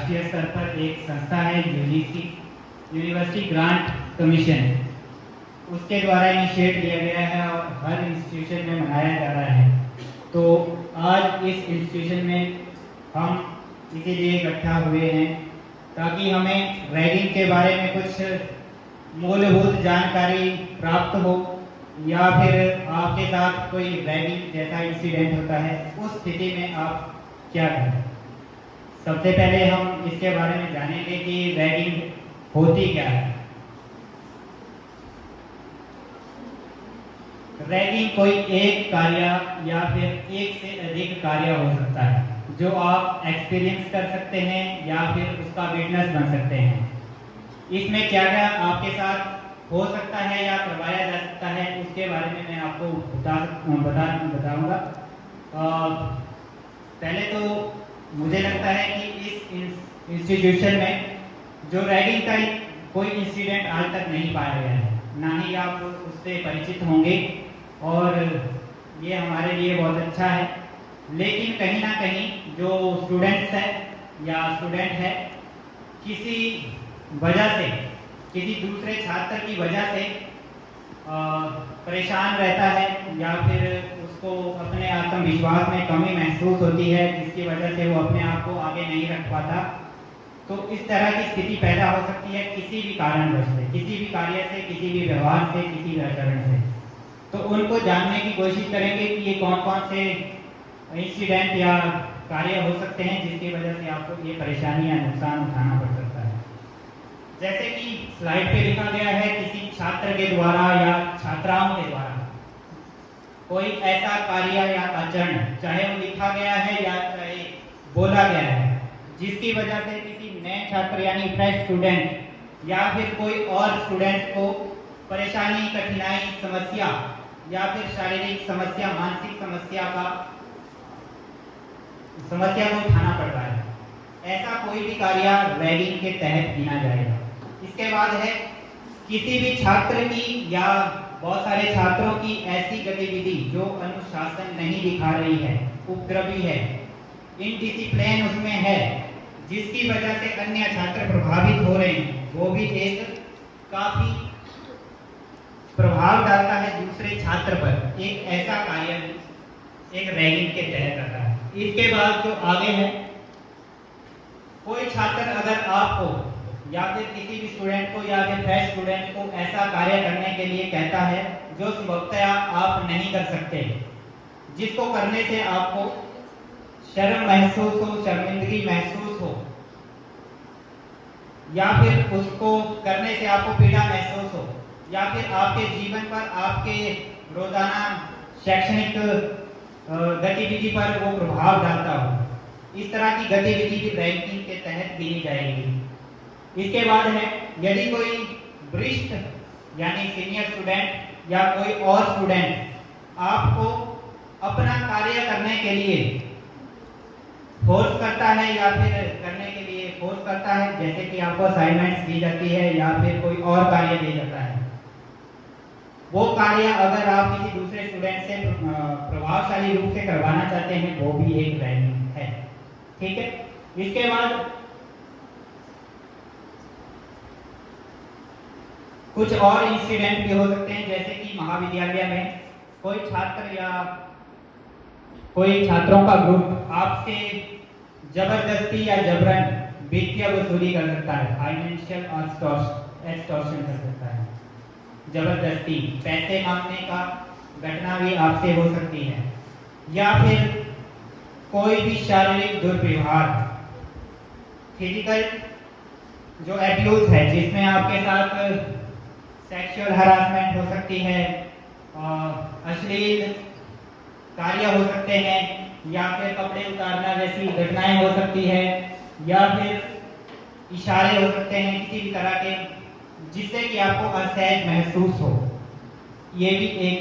राष्ट्रीय स्तर पर एक संस्था है यूजीसी, यूनिवर्सिटी ग्रांट कमीशन, उसके द्वारा इनिशिएट लिया गया है और हर इंस्टीट्यूशन में मनाया जा रहा है। तो आज इस इंस्टीट्यूशन में हम इसीलिए इकट्ठा हुए हैं ताकि हमें रैगिंग के बारे में कुछ मूलभूत जानकारी प्राप्त हो, या फिर आपके साथ कोई रैगिंग जैसा इंसिडेंट होता है, उस स्थिति में आप क्या करें। सबसे पहले हम इसके बारे में जानेंगे कि रैगिंग होती क्या है। रैगिंग कोई एक कार्य या फिर एक से अधिक कार्य हो सकता है जो आप एक्सपीरियंस कर सकते हैं या फिर उसका विटनेस बन सकते हैं। इसमें क्या क्या आपके साथ हो सकता है या करवाया जा सकता है, उसके बारे में मैं आपको बताऊंगा। पहले तो मुझे लगता है कि इस इंस्टीट्यूशन में जो रैगिंग का कोई इंसिडेंट आज तक नहीं पाया गया है, ना ही आप उससे परिचित होंगे, और ये हमारे लिए बहुत अच्छा है। लेकिन कहीं ना कहीं जो स्टूडेंट्स है या स्टूडेंट है किसी वजह से, किसी दूसरे छात्र की वजह से परेशान रहता है या फिर उसको अपने आत्मविश्वास में कमी महसूस होती है, जिसकी वजह से वो अपने आप को आगे नहीं रख पाता, तो इस तरह की स्थिति पैदा हो सकती है किसी भी कारणवश से, किसी भी कार्य से, किसी भी व्यवहार से, किसी भी आचरण से। तो उनको जानने की कोशिश करेंगे कि ये कौन कौन से इंसिडेंट या कार्य हो सकते हैं जिसकी वजह से आपको ये परेशानी या नुकसान उठाना पड़ सकता है। जैसे कि स्लाइड पे लिखा गया है, किसी छात्र के द्वारा या छात्राओं के द्वारा कोई ऐसा कार्य या आचरण, चाहे वो लिखा गया है या चाहे बोला गया है, जिसकी वजह से किसी नए छात्र यानी फ्रेश स्टूडेंट या फिर कोई और स्टूडेंट को परेशानी, कठिनाई, समस्या या फिर शारीरिक समस्या, मानसिक समस्या को उठाना पड़ रहा है, ऐसा कोई भी कार्य रैगिंग के तहत गिना जाएगा। इसके बाद है किसी भी छात्र की या बहुत सारे छात्रों की ऐसी गतिविधि जो अनुशासन नहीं दिखा रही है, उपद्रवी है, इनडिसिप्लिन उसमें है, जिसकी वजह से अन्य छात्र प्रभावित हो रहे हैं, वो भी एक काफी प्रभाव डालता है दूसरे छात्र पर, एक ऐसा कार्य एक रैगिंग के तहत आता है। इसके बाद जो आगे है, कोई छात्र अगर आपको या फिर किसी भी स्टूडेंट को या फिर फ्रेश स्टूडेंट को ऐसा कार्य करने के लिए कहता है जो संभवतः आप नहीं कर सकते, जिसको करने से आपको शर्म महसूस हो, शर्मिंदगी महसूस हो, या फिर उसको करने से आपको पीड़ा महसूस हो, या फिर आपके जीवन पर, आपके रोजाना शैक्षणिक गतिविधि पर वो प्रभाव डालता हो, इस तरह की गतिविधि भी रैगिंग के तहत गिनी जाएगी। इसके बाद है, यदि कोई वरिष्ठ यानी सीनियर स्टूडेंट या कोई और स्टूडेंट आपको अपना कार्य करने के लिए फोर्स करता है या फिर करने के लिए फोर्स करता है, जैसे कि आपको असाइनमेंट्स दी जाती है या फिर कोई और कार्य दिया जाता है, वो कार्य अगर आप किसी दूसरे स्टूडेंट से प्रभावशाली रूप से करवाना चाहते हैं, वो भी एक रैगिंग है। ठीक है। इसके बाद कुछ और इंसिडेंट भी हो सकते हैं, जैसे कि महाविद्यालय में कोई छात्र या कोई छात्रों का ग्रुप आपसे जबरदस्ती या जबरन वित्तीय वसूली कर सकता है, फाइनेंशियल एक्सटॉर्शन कर सकता है, जबरदस्ती पैसे मांगने का घटना भी आपसे हो सकती है, या फिर कोई भी शारीरिक दुर्व्यवहार, फिजिकल जो एब्यूज है, जिसमें आपके साथ सेक्सुअल हरासमेंट हो सकती है, अश्लील कार्य हो सकते हैं, या फिर कपड़े उतारना जैसी घटनाएं हो सकती है, या फिर इशारे हो सकते हैं किसी भी तरह के, जिससे कि आपको असहज महसूस हो। ये भी एक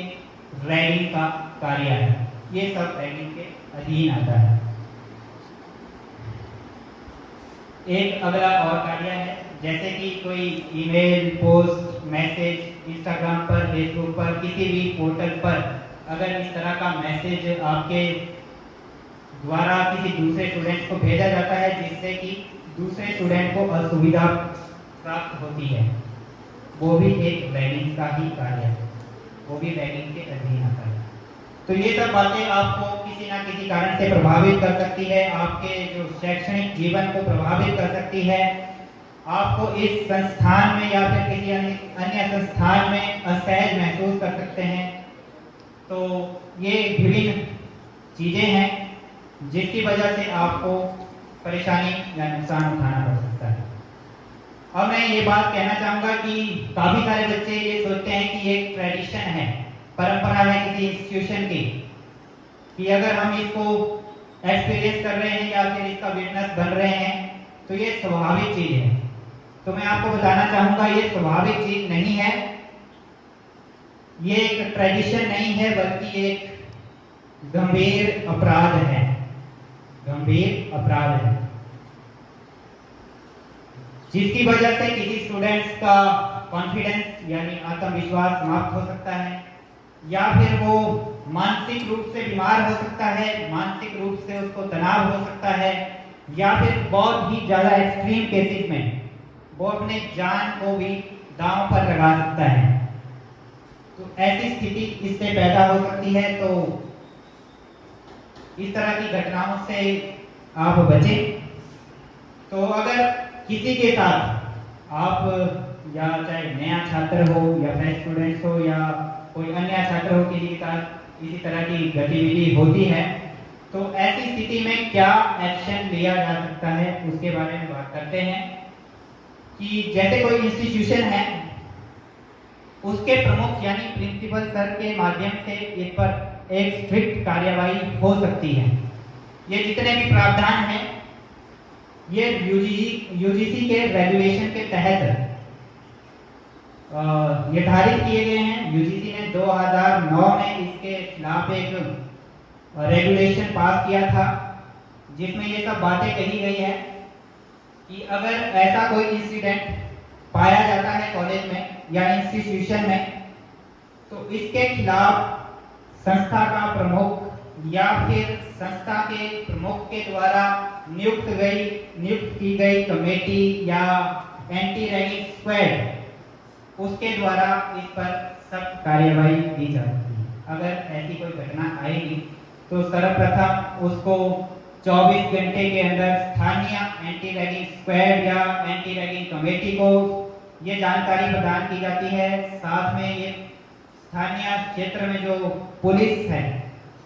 रैगिंग का कार्य है, ये सब रैगिंग के अधीन आता है। एक अगला और कार्य है, जैसे कि कोई ईमेल, पोस्ट, मैसेज इंस्टाग्राम पर, फेसबुक पर, किसी भी पोर्टल पर अगर इस तरह का मैसेज आपके द्वारा किसी दूसरे स्टूडेंट को भेजा जाता है, जिससे कि दूसरे स्टूडेंट को असुविधा प्राप्त होती है, वो भी एक रैगिंग का ही कार्य है, वो भी रैगिंग के अधीन आता है। तो ये सब बातें आपको किसी ना किसी कारण से प्रभावित कर सकती है, आपके जो शैक्षणिक जीवन को प्रभावित कर सकती है, आपको इस संस्थान में या फिर किसी अन्य संस्थान में असहज महसूस कर सकते हैं। तो ये विभिन्न चीजें हैं जिसकी वजह से आपको परेशानी या नुकसान उठाना पड़ सकता है। अब मैं ये बात कहना चाहूँगा कि काफ़ी सारे बच्चे ये सोचते हैं कि ये ट्रेडिशन है, परंपरा है किसी इंस्टीट्यूशन की, कि अगर हम इसको एक्सपीरियंस कर रहे हैं या फिर इसका विटनेस बन रहे हैं तो ये स्वाभाविक चीज़ है। तो मैं आपको बताना चाहूँगा ये स्वाभाविक चीज़ नहीं है, ये एक ट्रेडिशन नहीं है, बल्कि एक गंभीर अपराध है, गंभीर अपराध है, जिसकी वजह से किसी स्टूडेंट्स का कॉन्फिडेंस यानी आत्मविश्वास समाप्त हो सकता है, या फिर वो मानसिक रूप से बीमार हो सकता है, मानसिक रूप से उसको तनाव हो सकता है, या फिर बहुत ही ज़्यादा एक्सट्रीम केसेस में वो अपने जान को भी दांव पर लगा सकता है। तो ऐसी स्थिति इससे पैदा हो सकती है। तो इस तरह की घटनाओं से आप बचें। तो अगर किसी के साथ आप या चाहे नया छात्र हो या फ्रेश स्टूडेंट्स हो या कोई अन्य छात्र हो, किसी के साथ इसी तरह की गतिविधि होती है, तो ऐसी स्थिति में क्या एक्शन लिया जा सकता है उसके बारे में बात करते हैं। कि जैसे कोई इंस्टीट्यूशन है, उसके प्रमुख यानी प्रिंसिपल सर के माध्यम से इस पर एक स्ट्रिक्ट कार्यवाही हो सकती है। ये जितने भी प्रावधान हैं ये यूजीसी के रेगुलेशन के तहत निर्धारित किए गए हैं। यूजीसी ने 2009 में इसके खिलाफ एक रेगुलेशन पास किया था, जिसमें ये सब बातें कही गई है कि अगर ऐसा कोई इंसिडेंट पाया जाता है कॉलेज में या इंस्टीट्यूशन में, तो इसके खिलाफ संस्था का प्रमुख या फिर संस्था के प्रमुख के द्वारा नियुक्त की गई कमेटी या एंटी रैगिंग स्क्वाड, उसके द्वारा इस पर सख्त कार्यवाही की जाती है। अगर ऐसी कोई घटना आएगी तो सर्वप्रथम उसको 24 घंटे के अंदर स्थानीय एंटी रैगिंग स्क्वाड या एंटी रैगिंग कमेटी को ये जानकारी प्रदान की जाती है। साथ में ये स्थानीय क्षेत्र में जो पुलिस है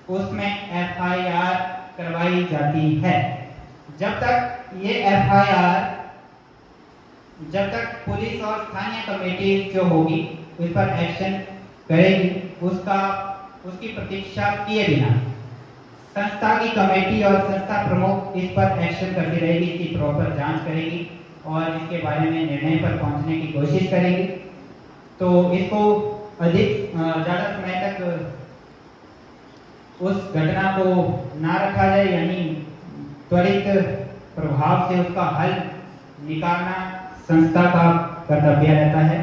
उसमें एफआईआर करवाई जाती है। जब तक पुलिस और स्थानीय कमेटी जो होगी उस पर एक्शन करेगी, उसकी प्रतीक्षा किए बिना संस्था की कमेटी और संस्था प्रमुख इस पर एक्शन करती रहेगी, इसकी प्रॉपर जांच करेगी और इसके बारे में निर्णय पर पहुंचने की कोशिश करेगी। तो इसको अधिक ज़्यादा समय तक उस घटना को ना रखा जाए, यानी त्वरित प्रभाव से उसका हल निकालना संस्था का कर्तव्य रहता है।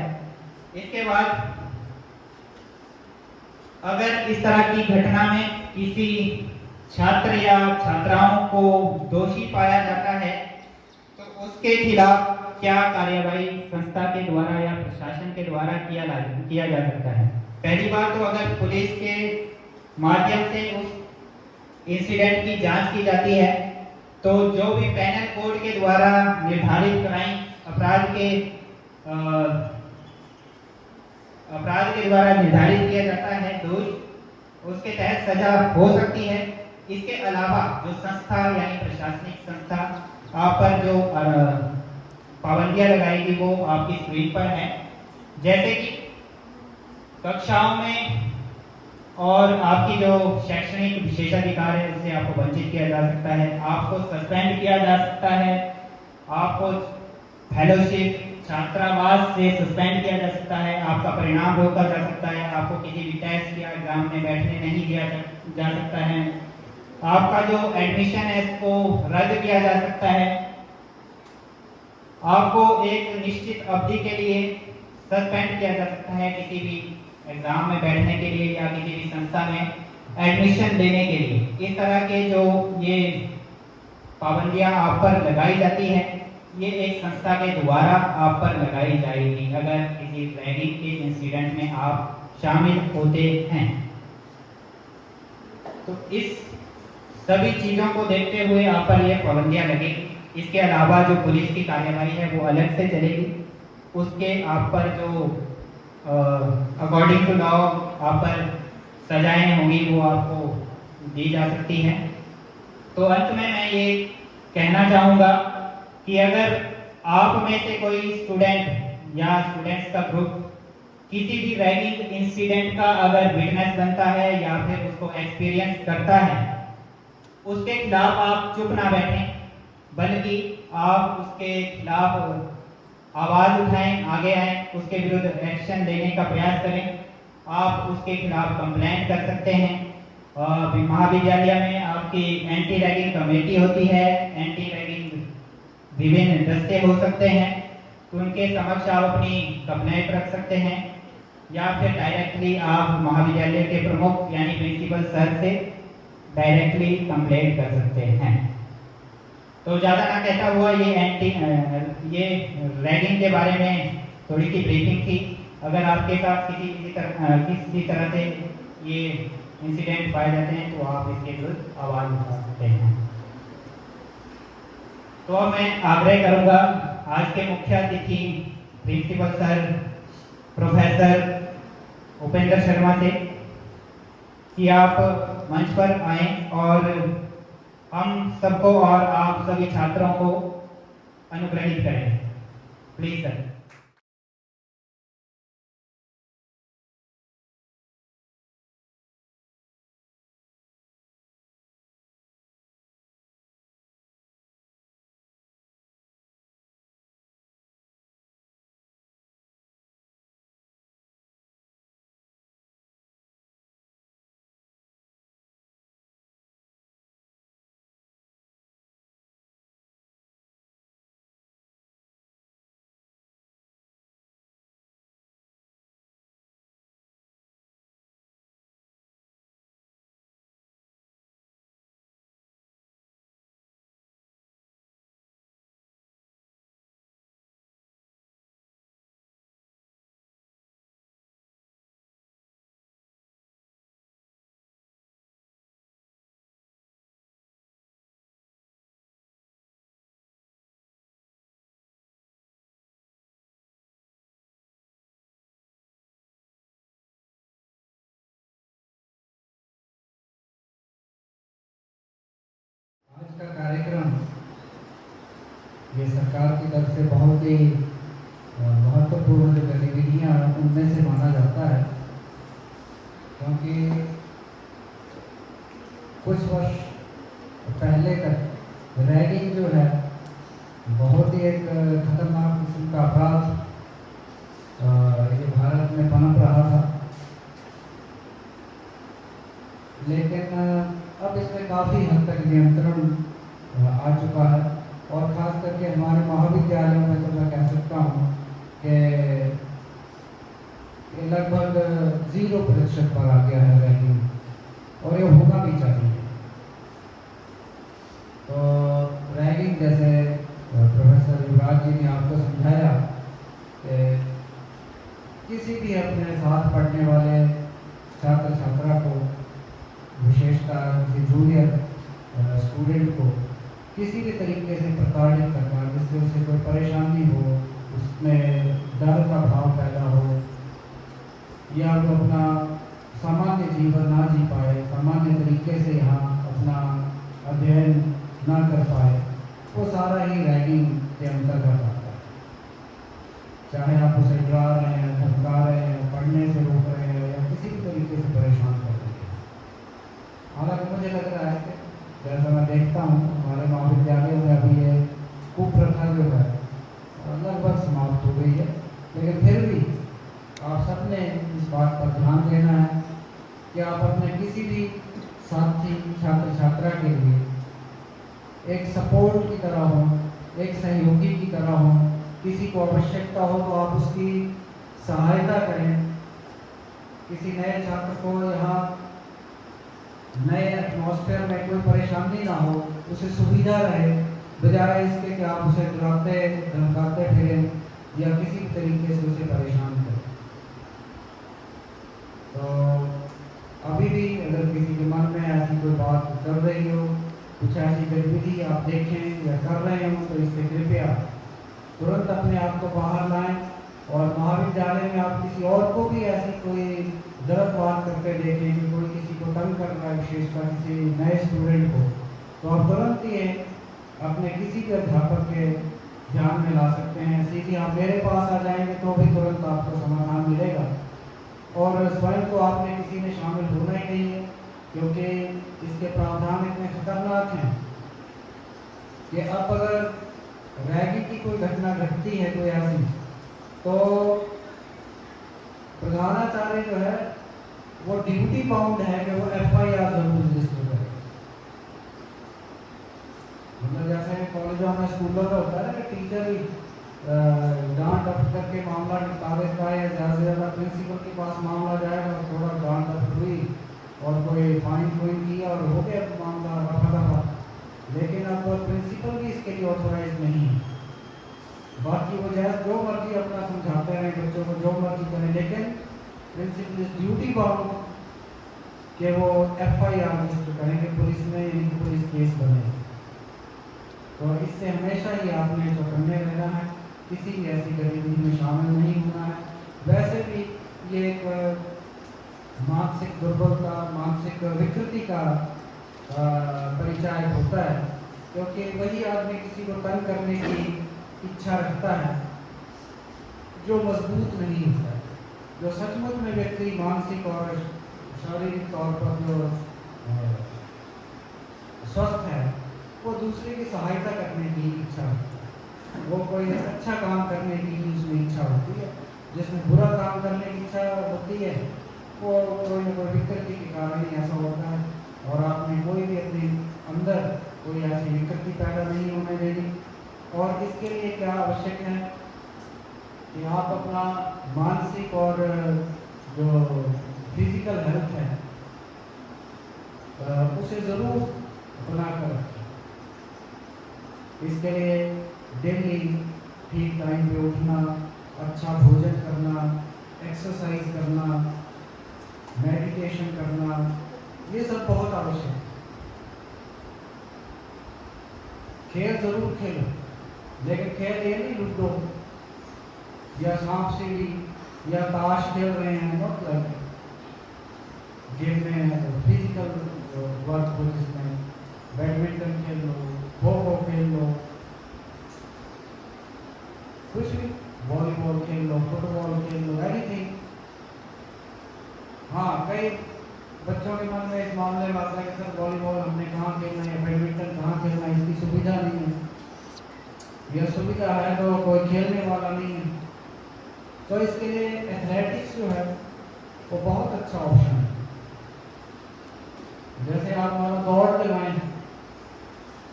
इसके बाद अगर इस तरह की घटना में किसी छात्र या छात्राओं को दोषी पाया जाता है तो उसके खिलाफ क्या कार्यवाही संस्था के द्वारा या प्रशासन के द्वारा किया जा सकता है। पहली बात तो अगर पुलिस के माध्यम से उस इंसिडेंट की जांच की जाती है तो जो भी पेनल कोड के द्वारा निर्धारित क्राइम अपराध के द्वारा निर्धारित किया जाता है दोष, उसके तहत सजा हो सकती है। इसके अलावा जो संस्था यानी प्रशासनिक संस्था आप पर जो पाबंदियां लगाएगी वो आपकी स्क्रीन पर है, जैसे कि कक्षाओं में और आपकी जो शैक्षणिक विशेषाधिकार है उससे आपको वंचित किया जा सकता है, आपको सस्पेंड किया जा सकता है, आपको फेलोशिप छात्रावास से सस्पेंड किया जा सकता है, आपका परिणाम रोका जा सकता है, आपको किसी भी टेस्ट या एग्जाम में बैठने नहीं दिया जा सकता है, आपका जो एडमिशन है उसको रद्द किया जा सकता है, आपको एक निश्चित अवधि के लिए सस्पेंड किया जा सकता है किसी भी एग्जाम में बैठने के लिए या किसी भी संस्था में एडमिशन लेने के लिए। इस तरह के जो ये पाबंदियां आप पर लगाई जाती हैं ये एक संस्था के द्वारा आप पर लगाई जाएगी अगर किसी रैगिंग के इंसिडेंट में आप शामिल होते हैं। तो इस सभी चीज़ों को देखते हुए आप पर ये पाबंदियाँ लगेगी। इसके अलावा जो पुलिस की कार्यवाही है वो अलग से चलेगी। उसके आप पर जो अकॉर्डिंग टू लॉ आप पर सजाएं होंगी वो आपको दी जा सकती हैं। तो अंत में मैं ये कहना चाहूँगा कि अगर आप में से कोई स्टूडेंट या स्टूडेंट्स का ग्रुप किसी भी रैगिंग इंसिडेंट का अगर विटनेस बनता है या फिर उसको एक्सपीरियंस करता है, उसके खिलाफ आप चुप ना बैठें, बल्कि आप उसके खिलाफ आवाज़ उठाएं, आगे आएं, उसके विरुद्ध एक्शन लेने का प्रयास करें। आप उसके खिलाफ कंप्लेंट कर सकते हैं। महाविद्यालय में आपकी एंटी रैगिंग कमेटी होती है, एंटी रैगिंग विभिन्न दस्ते हो सकते हैं, तो उनके समक्ष आप अपनी कंप्लेंट रख सकते हैं या फिर डायरेक्टली आप महाविद्यालय के प्रमुख यानी प्रिंसिपल सर से डायरेक्टली कंप्लेंट कर सकते हैं। तो ज़्यादा ना कहता हुआ ये रैगिंग के बारे में थोड़ी सी ब्रीफिंग थी। अगर आपके साथ किसी तरह से ये इंसिडेंट पाए जाते हैं तो आप इसके विरुद्ध आवाज़ उठा सकते हैं। तो अब मैं आग्रह करूंगा आज के मुख्य अतिथि principal sir professor Upendra Sharma से कि आप मंच पर आएं और हम सबको और आप सभी छात्रों को अनुग्रहित करें। Please sir. आज का कार्यक्रम ये सरकार की तरफ से बहुत ही महत्वपूर्ण जो गतिविधियाँ उनमें से माना जाता है, क्योंकि कुछ वर्ष पहले तक रैगिंग जो है बहुत ही एक खतरनाक किस्म का अपराध ये भारत में पनप रहा था। लेकिन अब इसमें काफ़ी हद तक नियंत्रण आ चुका है और ख़ास करके हमारे महाविद्यालयों में तो मैं कह सकता हूँ कि लगभग 0% पर आ गया है रैगिंग, और ये होना भी चाहिए। तो रैगिंग जैसे प्रोफेसर युवराज जी ने आपको समझाया कि किसी भी अपने साथ पढ़ने वाले छात्र छात्रा को, विशेषतः किसी जूनियर स्टूडेंट को किसी भी तरीके से प्रताड़ित करना, जिससे उसे कोई परेशानी हो, उसमें डर का भाव पैदा हो या वो अपना सामान्य जीवन ना जी पाए, सामान्य तरीके से यहाँ अपना अध्ययन ना कर पाए, वो सारा ही रैगिंग के अंतर्गत आता है। चाहे आप उसे डरा रहे हैं, धमका रहे हैं, पढ़ने से रोक रहे हैं या किसी भी तरीके से परेशान कर रहे हैं। हालांकि मुझे लग रहा है कि जैसा मैं देखता हूँ हमारे महाविद्यालयों में अभी ये कुप्रथा जो है लगभग समाप्त हो गई है, लेकिन फिर भी आप सबने इस बात पर ध्यान देना है कि आप अपने किसी भी साथी छात्र छात्रा के लिए एक सपोर्ट की तरह हो, एक सहयोगी की तरह हो। किसी को आवश्यकता हो तो आप उसकी सहायता करें। किसी नए छात्र को यहाँ नए एटमॉस्फेयर में कोई परेशानी ना हो, उसे सुविधा रहे, बजाय इसके कि आप उसे डराते धमकाते फिरें या किसी भी तरीके से उसे परेशान करें। तो अभी भी अगर किसी के मन में ऐसी कोई बात कर रही हो, कुछ ऐसी गतिविधि आप देखें या कर रहे हो, तो इससे कृपया तुरंत अपने आप को बाहर लाएं। और महाविद्यालय में आप किसी और को भी ऐसी कोई गलत बात करके देखें कि कोई किसी को तंग कर रहा है, विशेषकर किसी नए स्टूडेंट को, तो आप तुरंत ये अपने किसी भी अध्यापक के ध्यान में ला सकते हैं। सीधे आप मेरे पास आ जाएंगे तो भी तुरंत आपको समाधान मिलेगा। और स्वयं को आपने किसी में शामिल होना ही नहीं है, क्योंकि इसके प्रावधान इतने खतरनाक हैं कि अब अगर रैगिंग की कोई घटना घटती है कोई ऐसी, तो प्रधानाचार्य जो है वो ड्यूटी बाउंड है कि वो FIR जरूर रजिस्टर करे। मतलब जैसे कॉलेजों में स्कूलों में होता है कि टीचर ही डांट डपट करके मामला निपटा देता है, या ज़्यादा से ज़्यादा प्रिंसिपल के पास मामला जाएगा, थोड़ा डांट डपट हुई और कोई फाइन किया और हो गया मामला रफा दफा। लेकिन अब प्रिंसिपल भी इसके लिए ऑथोराइज नहीं है। बाकी वो जैसे जो मर्जी अपना समझाते रहें बच्चों को, जो मर्जी करें, लेकिन प्रिंसिपल इस ड्यूटी बाउंड कि वो FIR रजिस्टर करें कि पुलिस में यानी पुलिस केस बने। तो इससे हमेशा ही आपने चौकन्ने रहना है, किसी भी ऐसी गतिविधि में शामिल नहीं होना है। वैसे भी ये एक मानसिक दुर्बलता, मानसिक विकृति का परिचय होता है, क्योंकि वही आदमी किसी को तंग करने की इच्छा रखता है जो मजबूत नहीं होता है। जो सचमुच में व्यक्ति मानसिक और शारीरिक तौर पर जो स्वस्थ है, वो दूसरे की सहायता करने की इच्छा रखता है। वो कोई अच्छा काम करने की उसमें इच्छा होती है। जिसमें बुरा काम करने की इच्छा होती है वो कोई न कोई विकृति के कारण ही ऐसा होता है। और आपने कोई भी अपने अंदर कोई ऐसी विकृति पैदा नहीं होने देनी। और इसके लिए क्या आवश्यक है कि आप अपना मानसिक और जो फिजिकल हेल्थ है उसे ज़रूर अपना कर रखें। इसके लिए डेली ठीक टाइम पे उठना, अच्छा भोजन करना, एक्सरसाइज करना, मेडिटेशन करना, ये सब बहुत आवश्यक है। खेल ज़रूर खेलो, लेकिन खेल ये नहीं लूडो या सांप सीढ़ी या ताश खेल रहे हैं, मतलब गेम में फिजिकल वर्क हो, जिसमें बैडमिंटन खेल लो, खो खो खेल लो, कुछ भी, वॉलीबॉल खेल लो, फुटबॉल खेल लो, एनीथिंग। हाँ, कई बच्चों के मन में इस मामले में आता है कि सर वॉलीबॉल हमने कहाँ खेलना है, बैडमिंटन कहाँ खेलना है, इसकी सुविधा नहीं है, यह सुविधा है तो कोई खेलने वाला नहीं है। तो इसके लिए एथलेटिक्स जो है वो बहुत अच्छा ऑप्शन है। जैसे आप मानो दौड़ लगाएं,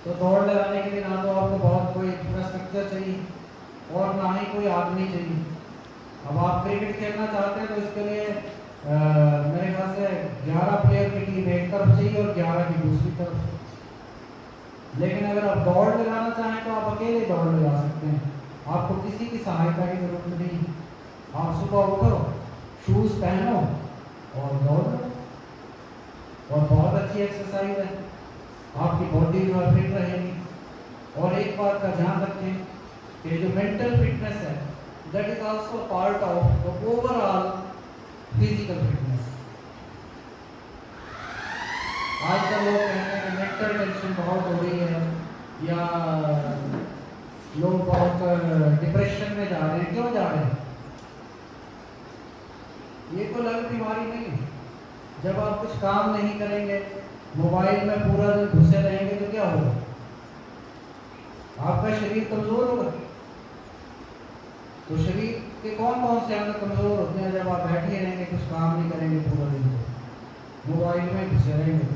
तो दौड़ लगाने के लिए ना तो आपको बहुत कोई इंफ्रास्ट्रक्चर चाहिए और ना ही कोई आदमी चाहिए। अब आप क्रिकेट खेलना चाहते हैं तो इसके लिए मेरे ख्याल से 11 प्लेयर की टीम एक तरफ चाहिए और 11 की दूसरी तरफ। लेकिन अगर आप दौड़ लगाना चाहें तो आप अकेले दौड़ लगा सकते हैं, आपको किसी की सहायता की जरूरत नहीं। आप सुबह उठो, शूज़ पहनो और दौड़ो, और बहुत अच्छी एक्सरसाइज है, आपकी बॉडी जो है फिट रहेगी। और एक बात का ध्यान रखें कि जो मेंटल फिटनेस है that is also part of the overall physical fitness. आजकल लोग कहते हैं कि मेंटल टेंशन बहुत हो रही है या लोग बहुत डिप्रेशन में जा रहे हैं। क्यों जा रहे हैं? ये कोई अलग बीमारी नहीं है। जब आप कुछ काम नहीं करेंगे, मोबाइल में पूरा दिन घुसे रहेंगे तो क्या होगा? आपका शरीर कमजोर होगा। तो शरीर के कौन कौन से अंग कमजोर होते हैं जब आप बैठे रहेंगे, कुछ काम नहीं करेंगे पूरा दिन, तो मोबाइल में घुसे रहेंगे।